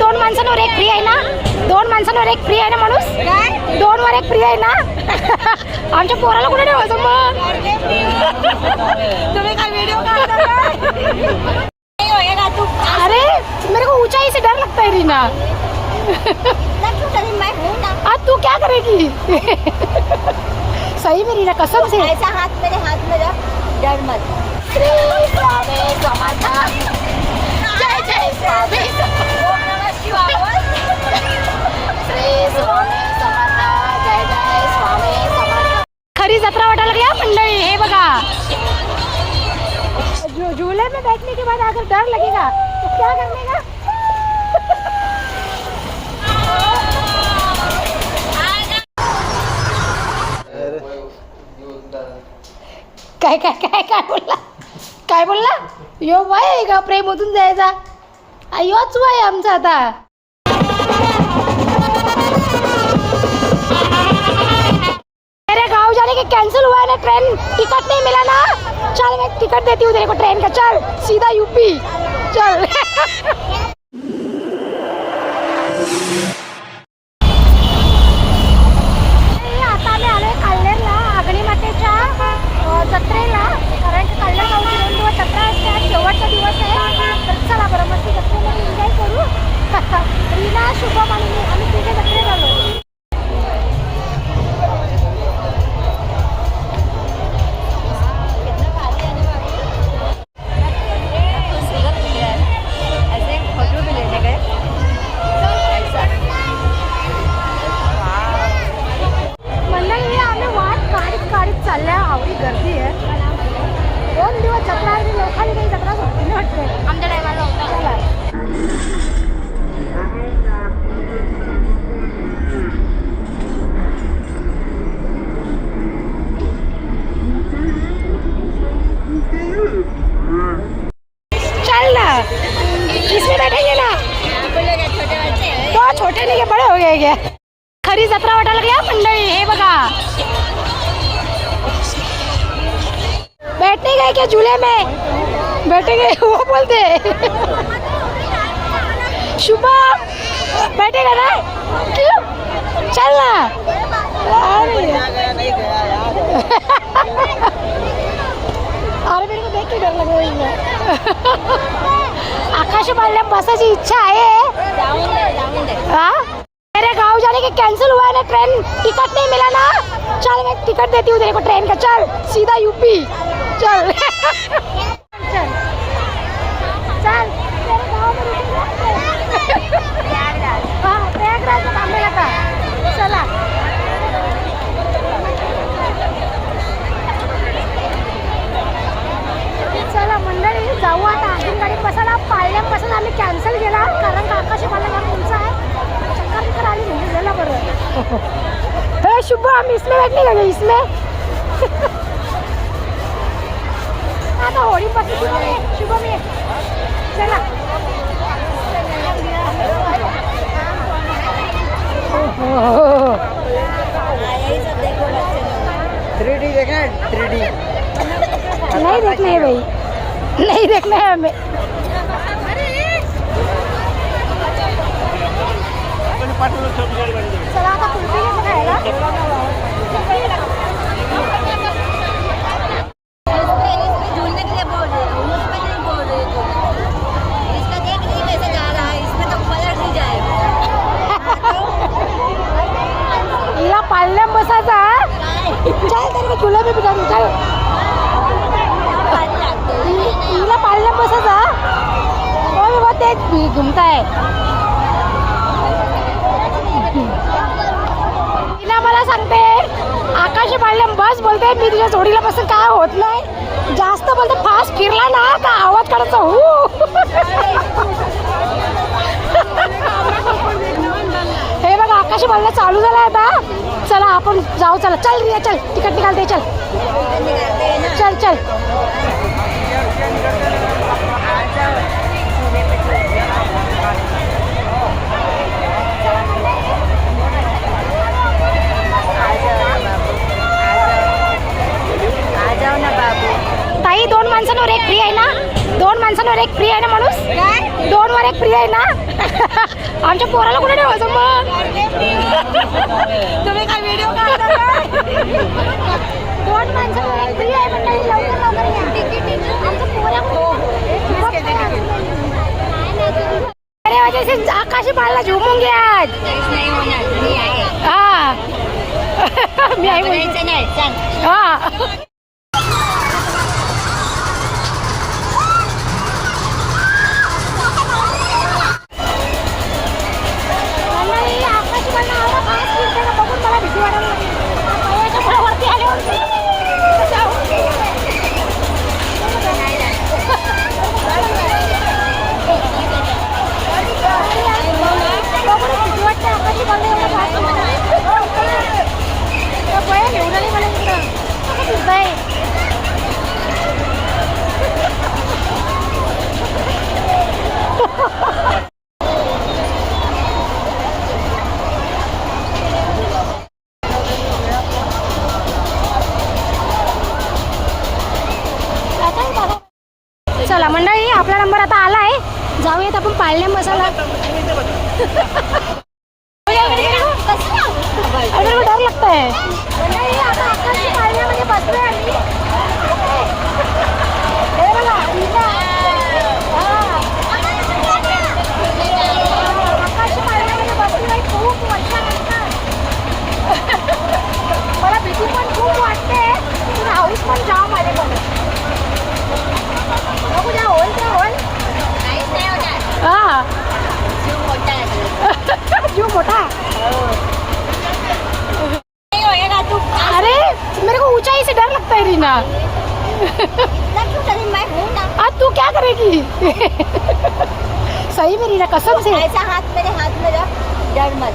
दोन माणसांवर एक फ्री आहे ना, दोन माणसांवर एक फ्री आहे ना माणूस, दोन वर एक फ्री आहे ना. आमच्या पोराला कुठे ठेवायचं मग. तुम्ही काय व्हिडिओ अरे मेरे को ऊंचाई से डर लगता है रीना. आज तू क्या करेगी. सही में रीना कसम से. ऐसा हाथ मेरे हाथ में रख, डर मत. श्री स्वामी समर्थ. जय जय स्वामी शिवाय. श्री स्वामी समर्थ. जय जय स्वामी समर्थ. खरी जत्रा वाटायला लागली हा मंडळी. हे बघा झूले में बैठने के बाद अगर डर लगेगा तो क्या करने का. काय काय काय काय बोलला, काय बोलला. यो वय आहे का प्रेम होतून जायचा. योच वय आमचा आता. मेरे गांव जाने के कैंसिल हुआ है ना ट्रेन. टिकट नहीं मिला ना. चल मैं टिकट देती हूँ तेरे को ट्रेन का. चल सीधा यूपी चल. आता मी आलोय काल्हेरला आगणीमातेच्या जत्रेला. कारण की काल्हेर गावची 2 दिवस जत्रा असते. आज शेवटचा दिवस आहे. तर चला बरं मस्त जत्रेला एन्जॉय करू. रीना शुभम आणि आम्ही तिथे जत्रेत आलो. चालल्या आवडी गर्दी आहे. 2 दिवस जत्रा आहे. लोकांनी काही जत्रा सुटली नाही वाटते. आमच्या टायमाला होता. चल ना इसमें बैठेंगे ना. तो छोटे नहीं बड़े हो गए क्या. खरी जत्रा वाटायला लागली हा मंडळी. हे बघा बैठने गए क्या झूले में. बैठेंगे वो बोलते. शुभम बैठेगा ना. क्यों चल ना. अरे मेरे को देख के डर लग रही है. आकाश पाळल्या बसायची इच्छा आहे. हाँ मेरे गांव जाने के कैंसिल हुआ है ना ट्रेन. टिकट नहीं मिला ना. चल मैं टिकट देती हूँ तेरे को ट्रेन का. चल सीधा यूपी चल. चल चल तेरे गांव में हाँ प्रयागराज में थांबेगा का. चला चला मंडळी जाऊ आता. अजून गाडी बसायला पाळल्यापासून आम्ही कॅन्सल केला. कारण का आकाशी पाळल्या उंचा आहे. चक्कर बिक्कर आली म्हणजे झाला बरं. हे शुभ हम इसमें बैठने लगे. इसमें आता होळी पासून शुभ मी चला. 3D देखा है 3D. नहीं देखना है भाई. नहीं देखना है हमें. चला आता कुल्फी घेऊन खायला. झूलने के लिए बोल रहे हो, उसमें नहीं बोल रहे हो. इसका देख नहीं वैसे जा रहा है. इसमें तो पलट नहीं जाएगा. हिला पाळल्या बसायचा. चल तेरे को झूले में बिठा दूं. चल हिला पाळल्या बसायचा. वो बहुत तेज घूमता है. हिला मला सांगते आकाशी पाळल्या बस बोलते. मी तुझ्या जोडीला बसून काय होत नाही. जास्त बोलते फास्ट फिरला ना का आवाज काढायचा. हे बघा आकाशी पाळल्या चालू झाला आता. चला आपण जाऊ. चला चल रिया चल. तिकट निकालते. चल चल चल. ताई 2 माणसांवर एक फ्री आहे ना. 2 माणसांवर एक फ्री आहे ना माणूस. 2 वर एक फ्री आहे ना. आमच्या पोराला कुठे ठेवायचं मग? तुम्ही काय व्हिडिओ काढता काय? दोन माणसं फ्री आहे मंडळी, लवकर या. आमचं पोरा अरे वजह से आकाशी पाळला झोपून घ्या आज. नाही होणार, मी आहे. हा मी आई बोलते. बोलायचं नाही, सांग. हा मंडळी, आकाशी पाळणा आवडा काय स्पीड त्याला बघून मला भीती वाटायला लागली. पायाच्या पुढे आल्यावरती चला मंडळी, आपला नंबर आता आलाय. जाऊयात आपण पाळणे मसाला. अरे डर लगता है. मंडळी, आता आकाशी पाळण्यामध्ये बसलोय आम्ही. हे बघा, रीना. हा. आकाशी पाळण्यामध्ये बसलोय खूप वर्षानंतर. मला भीती पण खूप वाटते, पण हाऊस पण जाम आले मला. बघू द्या, होल त्या होल. काहीच नाही होणार. हा जीव मोठा आहे. जीव मोठा. नहीं होएगा तू. अरे मेरे को ऊंचाई से डर लगता है रीना. इतना क्यों डरी? मैं हूँ ना. आज तू क्या करेगी? सही में रीना, कसम से. ऐसा हाथ मेरे हाथ में रख, डर मत.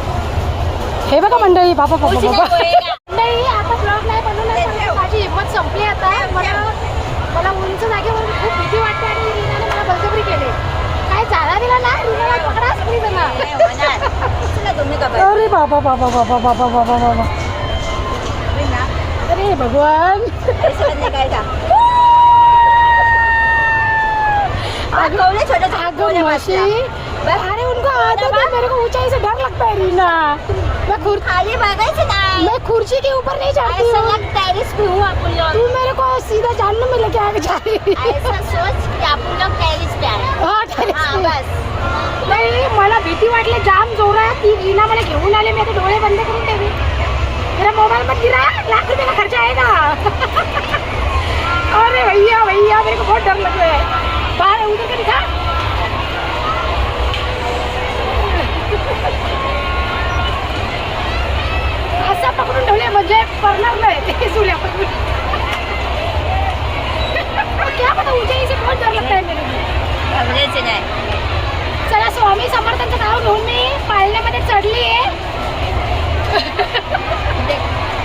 हे बघा मंडळी, बाबा बाबा कुछ नहीं बाबा. होएगा. नाही, आता ब्लॉग नाही बनवणार, पण माझी हिंमत संपली आता. मला उंच जागेवर खूप भीती वाटते आणि रीनाने मला बळजबरी केले. काय जागा दिला ना, रीनाला पकडाच प्लीज ना. नहीं होणार. चला तुम्ही का बस. अरे बाबा बाबा बाबा बाबा बाबा बाबा. अरे भगवान. ऐसे करने का था. आगे छोटे आगे मशी. अरे उनको आदत है, मेरे को ऊंचाई से डर लगता है रीना. खाली बघायचं नाही. मैं कुर्सी के ऊपर नहीं चढ़ती ऐसा हूँ. लगता है रिस्क हूँ अपन लोग. तू मेरे को सीधा जहन्नुम में लेके आके जा रही. ऐसा सोच की आपण लोग टेरिस पे आहे. हा, terrace हाँ पे. बस. नाही, मला भीती वाटली जाम जोरात. ती रीना मला घेऊन आले, मी आता डोळे बंद करून ठेवले. मेरा मोबाइल मत गिरा, ₹1,00,000 का खर्चा आएगा. अरे भैया भैया, मेरे को बहुत डर लग रहा है. बाहर उधर का दिखा. असं पकडून ठेवले म्हणजे पडणार नाही ते जुल्या पकडून. क्या पता, ऊंचाई से बहुत डर लगता है मेरे को. घाबरायचं नाही. चला, स्वामी समर्थांचं नाव घेऊन मी पाळण्यामध्ये चढली आहे.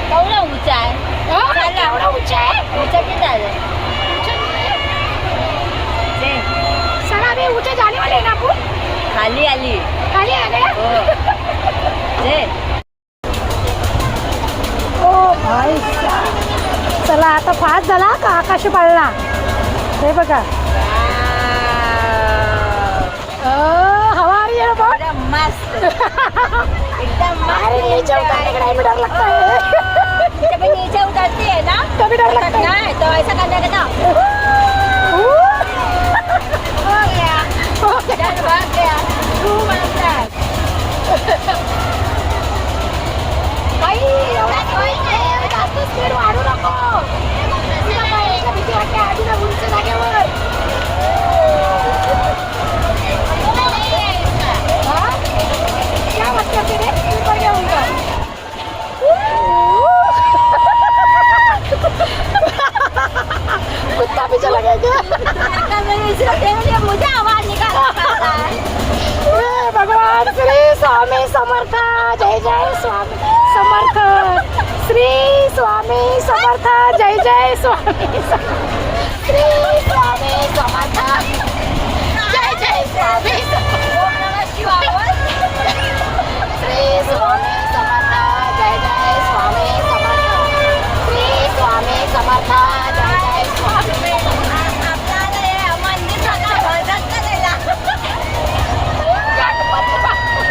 केवढा उंचा आहे. एवढं उंच आहे. उंचा किती झालं. चला, अभी ऊंचे जाने वाले हैं ना आपण. खाली आली. खाली आ गया. जे ओ भाई साहब. चला, आता फास्ट झाला का आकाशी पाळणा. हे बघा, हवा आ रही है ना बहुत. एकदम मस्त. एकदम अरे नीचे उतरने का टाइम डर लगता है. जब नीचे उतरती है ना, कभी डर लगता है. नहीं तो ऐसा करने का था. हो गया. डर भाग गया. तू म्हणतात. बाई, एवढा काही नाही, जास्त स्पीड वाढू नको. तुला पायाला भीती वाटते आधी ना उंच जागेवर. हाँ? क्या बात करते रे? ऊपर गया उनका. कुत्ता भी चला गया क्या? मुझे आवाज निकालना पड़ता है. हे भगवान श्री स्वामी समर्थ. जय जय स्वामी समर्थ. श्री स्वामी समर्थ. जय जय स्वामी समर्थ. श्री स्वामी समर्थ. जय जय स्वामी समर्थ. ओम नमः शिवाय. श्री स्वामी समर्थ. जय जय स्वामी समर्थ. श्री स्वामी समर्थ. जय जय स्वामी. आपल्याला हे मंदिर सगळं भरत का त्याला. गणपती बाप्पा.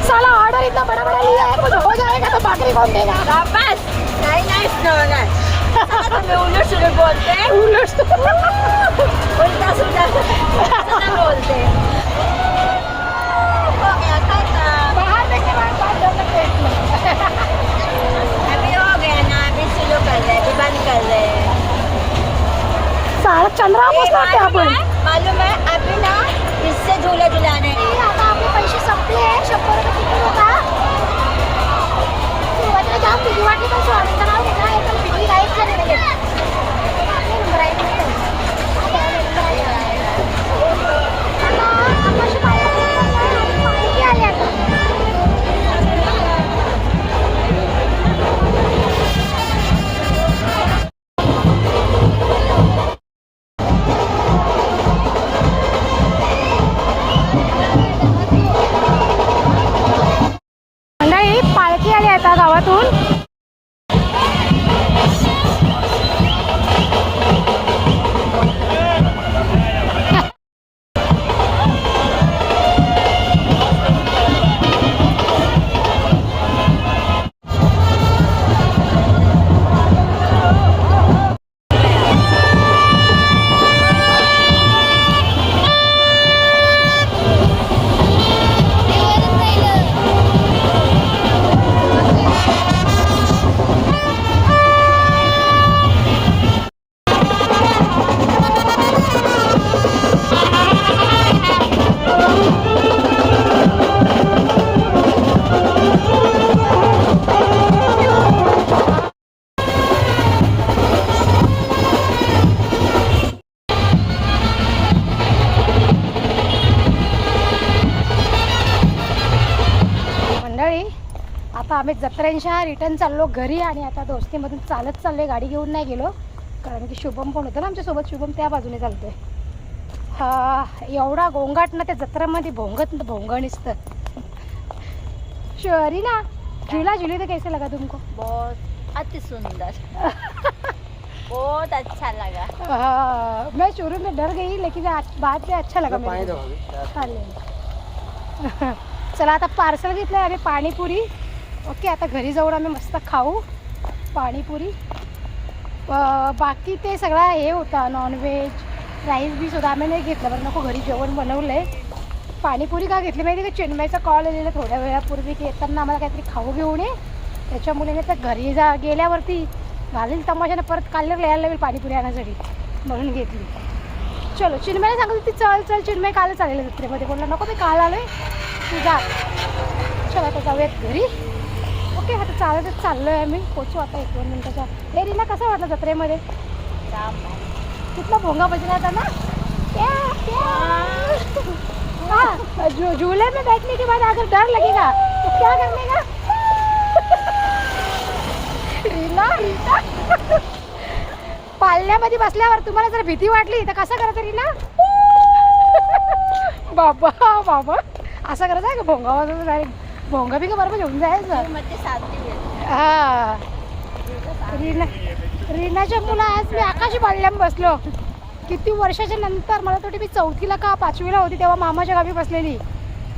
साला ऑर्डर इतना बड़ा बड़ा लिया है, कुछ हो जाएगा तो बाकरी कौन देगा? वापस नहीं नहीं सुनो तुम्हें उलट सुलट बोलते हैं, उल्टा सुल्टा बोलते हैं। हो गया खत्म, बाहर देखने बाद डर लगता है। अभी हो गया ना, अभी शुरू कर रहे, अभी बंद कर रहे। साला चंद्रा बसते आपण. मालूम है अभी ना इससे झूला झुलाने आता आपले पैसे संपले, 100 रुपये तिकीट होता. सुरुवातीला जाम भीती वाटली, पण स्वामीचं नाव घेतलं आहे तर भीती गायब झाली लगेच. आपले नंबर आहे तिथे. आता आकाश पालखी आली आता. मंडळी पालखी आली आता गावातून. आता आम्ही जत्रेंच्या रिटर्न चाललो घरी आणि आता दोस्तीमधून चालत चाललोय, गाडी घेऊन नाही गेलो कारण की शुभम पण होतं ना आमच्यासोबत. शुभम त्या बाजूने चालतोय. हा एवढा गोंगाट ना त्या जत्रेमध्ये भोंग निसतं. रीना झूला झूले तो कैसे लगा तुमको? बहुत अति सुंदर बहुत अच्छा लगा. हाँ मैं शुरू में डर गई लेकिन बाद में अच्छा लगा मेरे को. चला आता पार्सल घेतलंय आम्ही पाणीपुरी. ओके आता घरी जाऊन आम्ही मस्त खाऊ पाणीपुरी. बाकी ते सगळं हे होता नॉनव्हेज, राईस बीस होता, आम्ही नाही घेतलं बरं नको, घरी जेवण बनवलं आहे. पाणीपुरी का घेतली माहिती का? चिन्मयचा कॉल आलेला थोड्या वेळापूर्वी की येताना आम्हाला काहीतरी खाऊ घेऊन ये. त्याच्यामुळे तर घरी गेल्यावरती घालेल तमाशाने परत कालर लिहायला लागेल पाणीपुरी आणण्यासाठी म्हणून घेतली. चलो चिन्मयला सांगत होती चल चल, चिन्मय कालच आलेलं जत्रेमध्ये, बोलला नको मी काल आलोय तू जा. चला आता जाऊयात घरी. ओके आता चालतच चाललो आहे आम्ही, पोचू आता 1-2 मिनिटाच्या. हे रीना कसं वाटलं जत्रेमध्ये? कितना भोंगा बज रहा था ना. हाँ झूले में बैठने के बाद अगर डर लगेगा तो क्या करने का? रीना रीना पाळण्यामध्ये बसल्यावर तुम्हाला जर भीती वाटली तर कसं करायचं रीना? बाबा बाबा असं करायचं आहे का? भोंगा वाजवून डायरेक्ट भोंगा बी का बरोबर घेऊन जायचं. हा रीनाच्या मुलं आज मी आकाशी पाळण्यात बसलो. किती वर्षाच्या नंतर, मला थोडी मी 4थीला का 5वीला होती तेव्हा मामाच्या गावी बसलेली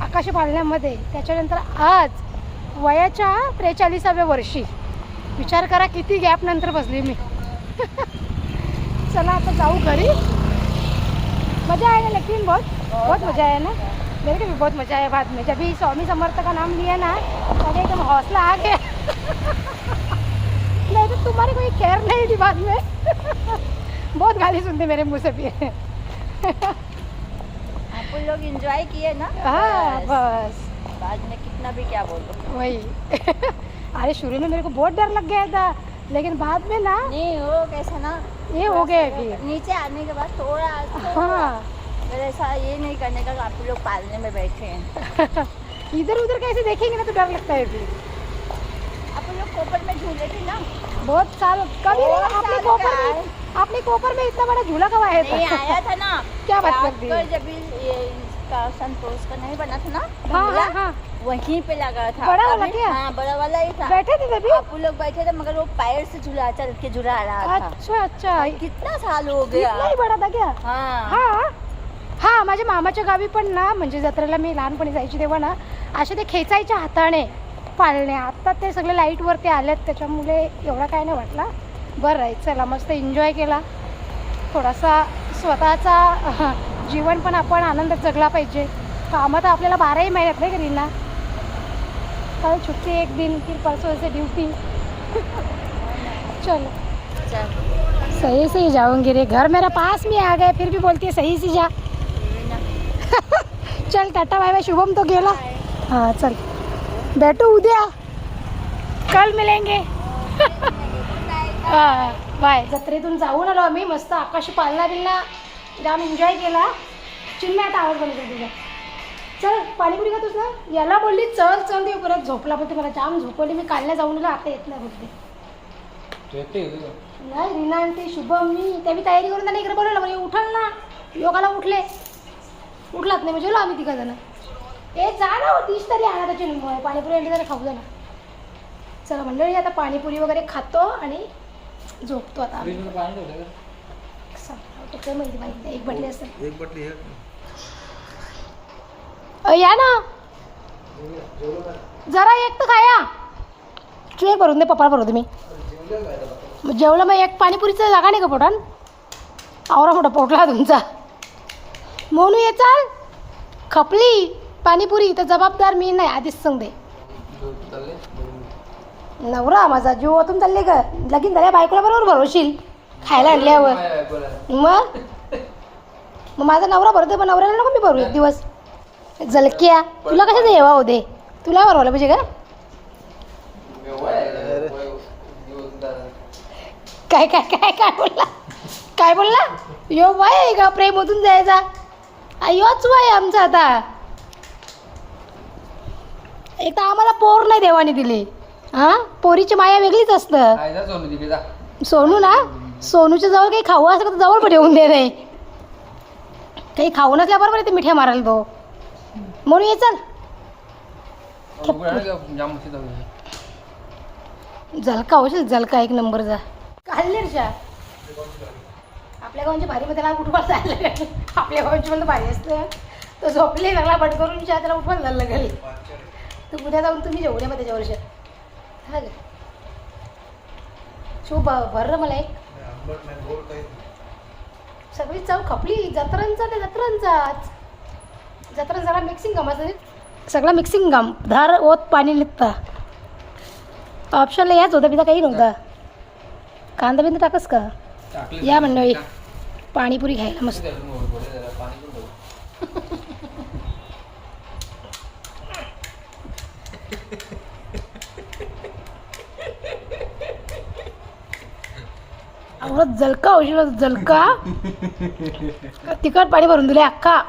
आकाशी पाळण्यामध्ये. त्याच्यानंतर आज वयाच्या 43व्या वर्षी, विचार करा किती गॅप नंतर बसली मी. चला आता जाऊ घरी. मज़ा आया ना लेकिन बहुत मज़ा आया ना. मेरे को भी बहुत मज़ा आया. बाद में जब भी स्वामी समर्थ का नाम लिया ना तब एकदम हौसला आ गया. नहीं तो तुम्हारी कोई खैर नहीं थी बाद में. बहुत गाली सुनते मेरे मुँह से भी. आप लोग एंजॉय किए ना? हाँ बस. बाद में कितना भी क्या बोलो वही. अरे शुरू में मेरे को बहुत डर लग गया था लेकिन बाद में ना नहीं हो कैसा ना ये हो गया अभी. नीचे आने के बाद थोड़ा हाँ फिर ऐसा ये नहीं करने का आप लोग पालने में बैठे हैं. इधर उधर कैसे देखेंगे ना तो डर लगता है फिर. आप लोग कोपर में झूले थे ना? बहुत साल कभी नहीं. आपने कोपर में इतना बड़ा झूला कब आया नहीं था? आया था ना. क्या बात कर दी? जब ये इसका संतोष का नहीं बना था ना, हाँ हाँ वहीं पे लगा था. बड़ा वाला अभी- क्या? हाँ बड़ा वाला ही था. बैठे थे तभी? आप लोग बैठे थे मगर वो पैर से झूला चल के झूला रहा था. अच्छा अच्छा. कितना साल हो गया. इतना ही बड़ा था क्या? हाँ हाँ हां माझ्या मामाच्या गावी पण ना म्हणजे जत्रेला मी लहानपणी जायची तेव्हा ना असे ते खेचायच्या हाताने पाळण्या. आता ते सगळे लाईटवरती आलेत त्याच्यामुळे एवढा काय नाही वाटला. बरं आहे चला मस्त एन्जॉय केला थोडासा. स्वतःचा जीवन पण आपण आनंदात जगला पाहिजे. कामं तर आपल्याला 12ही महिन्यात नाही करील ना. कल छुट्टी एक दिन फिर परसों से ड्यूटी. चलो सही से ही जाऊंगी रे. घर मेरा पास में आ गए फिर भी बोलती है सही से जा. चल टाटा बाय बाय. शुभम तो गेला. हाँ चल बैठो उद्या कल मिलेंगे. हां बाय. जत्रेतून जाऊन आलो आम्ही मस्त. आकाशी पालना बिलना जाम एन्जॉय केला. चिन्ह आता आवाज बंद कर तुझा. चल पाणीपुरी खातोस ना. याला बोलली चल चल ते परत झोपला पण ते मला जाम झोपवली. मी कालला जाऊन आलो आता येत नाही बोलते. नाही रीना आणि ते शुभम मी त्यावी तयारी करून त्यांना इकडे बोलवलं म्हणजे उठल ना. योगाला उठले उठलात नाही म्हणजे आम्ही तिघं जण. ए जा ना हो डिश तरी आणा त्याची पाणीपुरी आणली तरी खाऊ जा ना. चला मंडळी आता पाणीपुरी वगैरे खातो आणि झोपतो आता. काय माहिती माहिती एक बटली असतात. एक बटली या ना जरा एक तर खाया. तू एक भरून दे पप्पाला भरवते मी. जेवलं मग एक पाणीपुरीचं जागा नाही का पोटान. आवरा मोठा पोटला तुमचा. म्हणून ये चाल खपली पाणीपुरी तर जबाबदार मी नाही आधीच सांगते. नवरा माझा जीव ओतून चालले का लगीन झाल्या बायकोला बरोबर भरवशील खायला आणल्यावर. मग माझा नवरा भरतो पण नवऱ्याला नको मी भरू एक दिवस. जलक्या तुला कशाचं येवा होते. तुला भरवलं पाहिजे का. काय काय काय काय बोलला काय बोलला. यो वय आहे का प्रेम होतून जायचा. अयोच वय आमचा आता. एक तर आम्हाला पोर नाही देवाने दिली. हां पोरीची माया वेगळीच असतं. सोनू ना सोनूच्या जवळ काही खाऊ असं तर जवळ पण येऊन दे नाही. काही खाऊ नसल्याबरोबर ते मिठ्या मारायला तो. म्हणून ये चल. झलका होशील झलका एक नंबरचा. काढलेरच्या आपल्या गावांची भारी मध्ये त्याला उठवायला जायला. आपल्या गावांची पण भारी असतं. तो झोपले सगळा बट करून त्याला उठवायला जायला लागेल. तर उद्या जाऊन तुम्ही जेवढे मग त्याच्या वर्षात हा गे शो भर मला एक सगळी चव खपली. जत्रांचा ते जत्रांचाच. जत्रांचा सगळा मिक्सिंग काम असं सगळा मिक्सिंग काम. धार ओत पाणी निघता. ऑप्शनला याच होतं बिदा काही नव्हता. कांदा बिंदा टाकस का. या मंडळी पाणीपुरी खायला मस्त. आवडत जलका होशील जलका. तिखट पाणी भरून दिले अख्खा.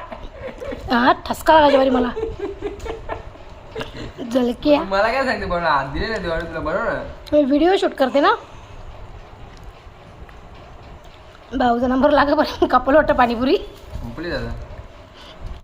हा ठसका लागायच्या बारी मला. जलक्या मला काय सांगते बनव दिले ना दिवाळी तुला बनव ना. मी व्हिडिओ शूट करते ना. भाऊचा नंबर लागा बरं कपल वाटतं पाणीपुरी. संपली दादा.